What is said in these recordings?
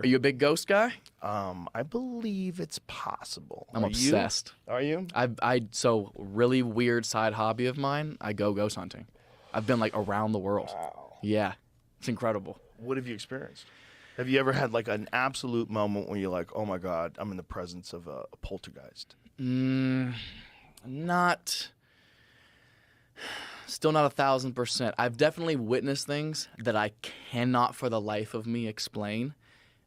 Are you a big ghost guy? I believe it's possible. I'm obsessed. Are you? So really weird side hobby of mine. I go ghost hunting. I've been like around the world. Wow. Yeah, it's incredible. What have you experienced? Have you ever had like an absolute moment when you're like, oh my God, I'm in the presence of a poltergeist? Still not 1,000%. I've definitely witnessed things that I cannot for the life of me explain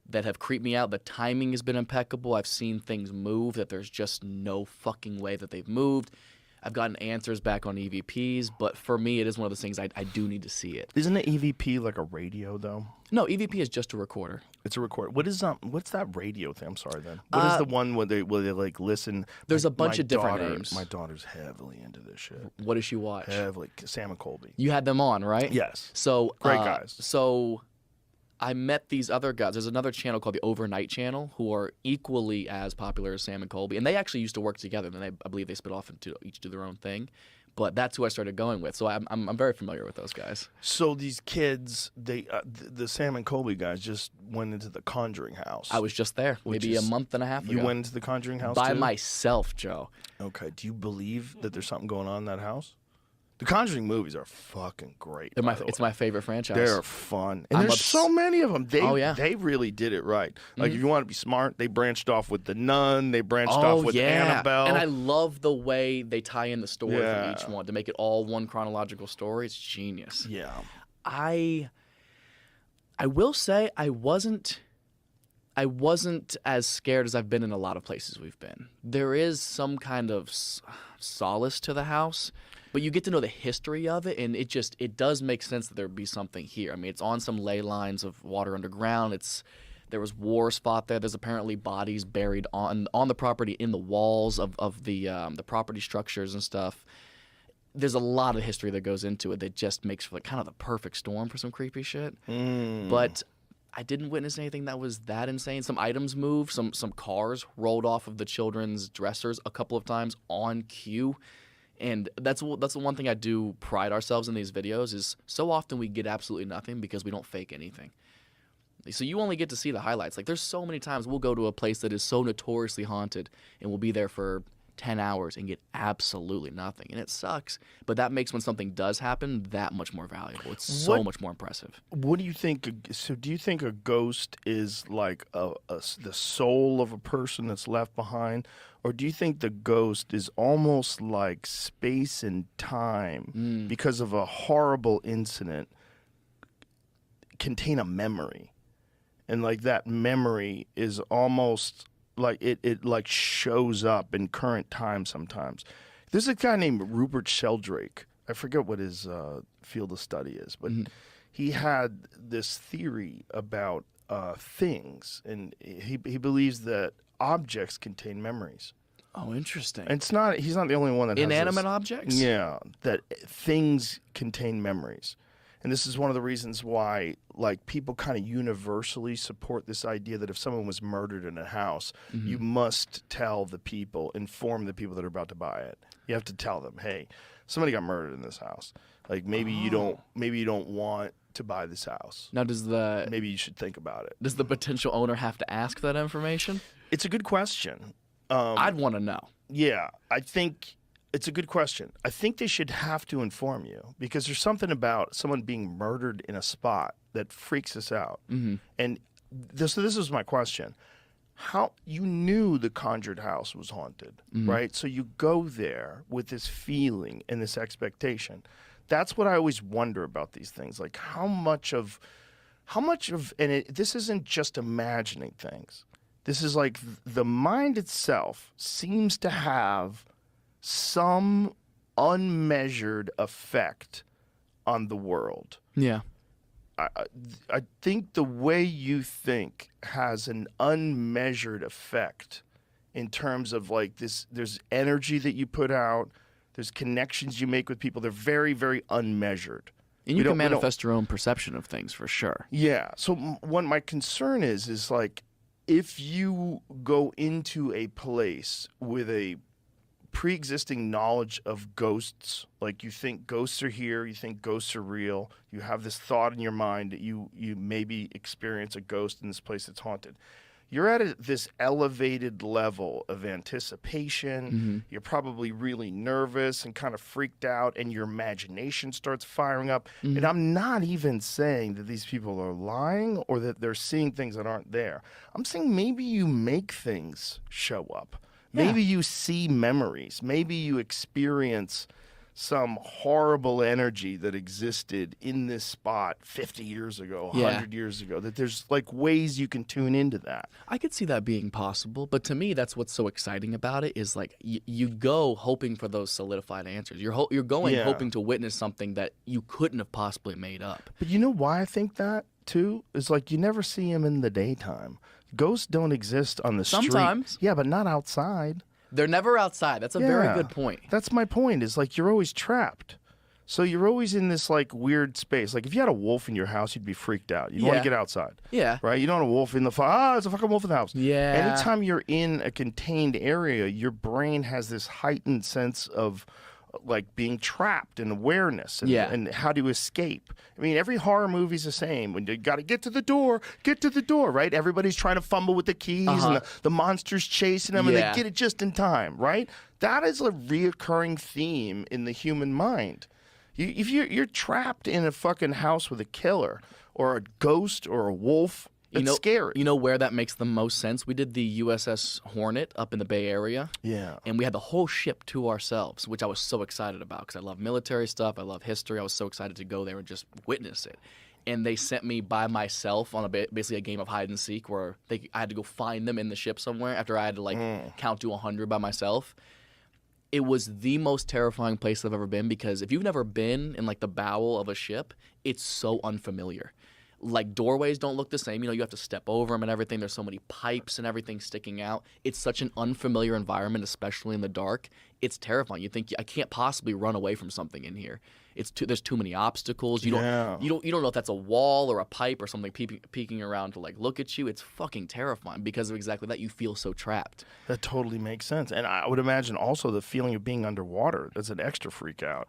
that have creeped me out. The timing has been impeccable. I've seen things move that there's just no fucking way that they've moved. I've gotten answers back on EVPs, but for me, it is one of those things I do need to see it. Isn't an EVP like a radio though? No, EVP is just a recorder. It's a recorder. What's that radio thing? I'm sorry then. What is the one where they like listen? There's a bunch of different names. My daughter's heavily into this shit. What does she watch? Heavily. Sam and Colby. You had them on, right? Yes. So great guys. So I met these other guys. There's another channel called the Overnight Channel who are equally as popular as Sam and Colby, and they actually used to work together. Then I believe they split off into each do their own thing. But that's who I started going with, so I'm very familiar with those guys. So these kids, the Sam and Colby guys, just went into the Conjuring House. I was just there, maybe a month and a half ago. You went into the Conjuring House by too? myself, Joe. Okay. Do you believe that there's something going on in that house? The Conjuring movies are fucking great. It's my favorite franchise. They're fun. And there's so many of them. They really did it right. Like, if you want to be smart, they branched off with The Nun. They branched off with Annabelle. And I love the way they tie in the story for each one to make it all one chronological story. It's genius. Yeah. I will say I wasn't as scared as I've been in a lot of places we've been. There is some kind of solace to the house. But you get to know the history of it, and it does make sense that there would be something here. I mean, it's on some ley lines of water underground. There was wars fought there. There's apparently bodies buried on the property in the walls of the property structures and stuff. There's a lot of history that goes into it that just makes for like kind of the perfect storm for some creepy shit. But I didn't witness anything that was that insane. Some items moved. Some cars rolled off of the children's dressers a couple of times on cue. And that's the one thing I do pride ourselves in these videos is so often we get absolutely nothing because we don't fake anything. So you only get to see the highlights. Like there's so many times we'll go to a place that is so notoriously haunted and we'll be there for 10 hours and get absolutely nothing. And it sucks. But that makes when something does happen that much more valuable. It's so much more impressive. What do you think? So do you think a ghost is like the soul of a person that's left behind? Or do you think the ghost is almost like space and time because of a horrible incident contain a memory? And like that memory is almost like it like shows up in current time sometimes. There's a guy named Rupert Sheldrake. I forget what his field of study is, but he had this theory about things, and he believes that objects contain memories. Oh, interesting. And he's not the only one that inanimate has this. objects? Yeah, that things contain memories. And this is one of the reasons why like people kind of universally support this idea that if someone was murdered in a house, you must inform the people that are about to buy it. You have to tell them, hey, somebody got murdered in this house. Like maybe you don't want to buy this house. Now maybe you should think about it. Does the potential owner have to ask that information? It's a good question. I'd want to know. Yeah, I think it's a good question. I think they should have to inform you because there's something about someone being murdered in a spot that freaks us out. And this is my question. How you knew the conjured house was haunted, right? So you go there with this feeling and this expectation. That's what I always wonder about these things. Like how much of this isn't just imagining things. This is like the mind itself seems to have some unmeasured effect on the world. Yeah. I think the way you think has an unmeasured effect in terms of like this. There's energy that you put out. There's connections you make with people. They're very, very unmeasured. And you can manifest your own perception of things for sure. Yeah. So what my concern is like if you go into a place with a pre-existing knowledge of ghosts. Like you think ghosts are here, you think ghosts are real. You have this thought in your mind that you maybe experience a ghost in this place that's haunted. You're at this elevated level of anticipation. You're probably really nervous and kind of freaked out, and your imagination starts firing up. And I'm not even saying that these people are lying or that they're seeing things that aren't there. I'm saying maybe you make things show up. Maybe you see memories. Maybe you experience some horrible energy that existed in this spot 50 years ago, 100 years ago, that there's like ways you can tune into that. I could see that being possible, but to me, that's what's so exciting about it is like you go hoping for those solidified answers. You're going hoping to witness something that you couldn't have possibly made up. But you know why I think that, too? Is like you never see them in the daytime. Ghosts don't exist on the street. Sometimes. Yeah, but not outside. They're never outside. That's a very good point. That's my point, is like you're always trapped. So you're always in this like weird space. Like if you had a wolf in your house, you'd be freaked out. You'd want to get outside. Yeah. Right? You don't want a wolf in the there's a fucking wolf in the house. Yeah. Anytime you're in a contained area, your brain has this heightened sense of like being trapped and awareness and how to escape. I mean, every horror movie's the same. When you got to get to the door, right? Everybody's trying to fumble with the keys and the monster's chasing them and they get it just in time, right? That is a reoccurring theme in the human mind. If you're trapped in a fucking house with a killer or a ghost or a wolf, it's scary. You know where that makes the most sense? We did the USS Hornet up in the Bay Area. Yeah. And we had the whole ship to ourselves, which I was so excited about because I love military stuff. I love history. I was so excited to go there and just witness it. And they sent me by myself on basically a game of hide and seek where I had to go find them in the ship somewhere after I had to count to 100 by myself. It was the most terrifying place I've ever been because if you've never been in like the bowel of a ship, it's so unfamiliar. Like doorways don't look the same. You have to step over them and everything. There's so many pipes and everything sticking out. It's such an unfamiliar environment, especially in the dark. It's terrifying. You think I can't possibly run away from something in here. There's too many obstacles. You don't know if that's a wall or a pipe or something peeking around to like look at you. It's fucking terrifying because of exactly that. You feel so trapped. That totally makes sense. And I would imagine also the feeling of being underwater. That's an extra freak out.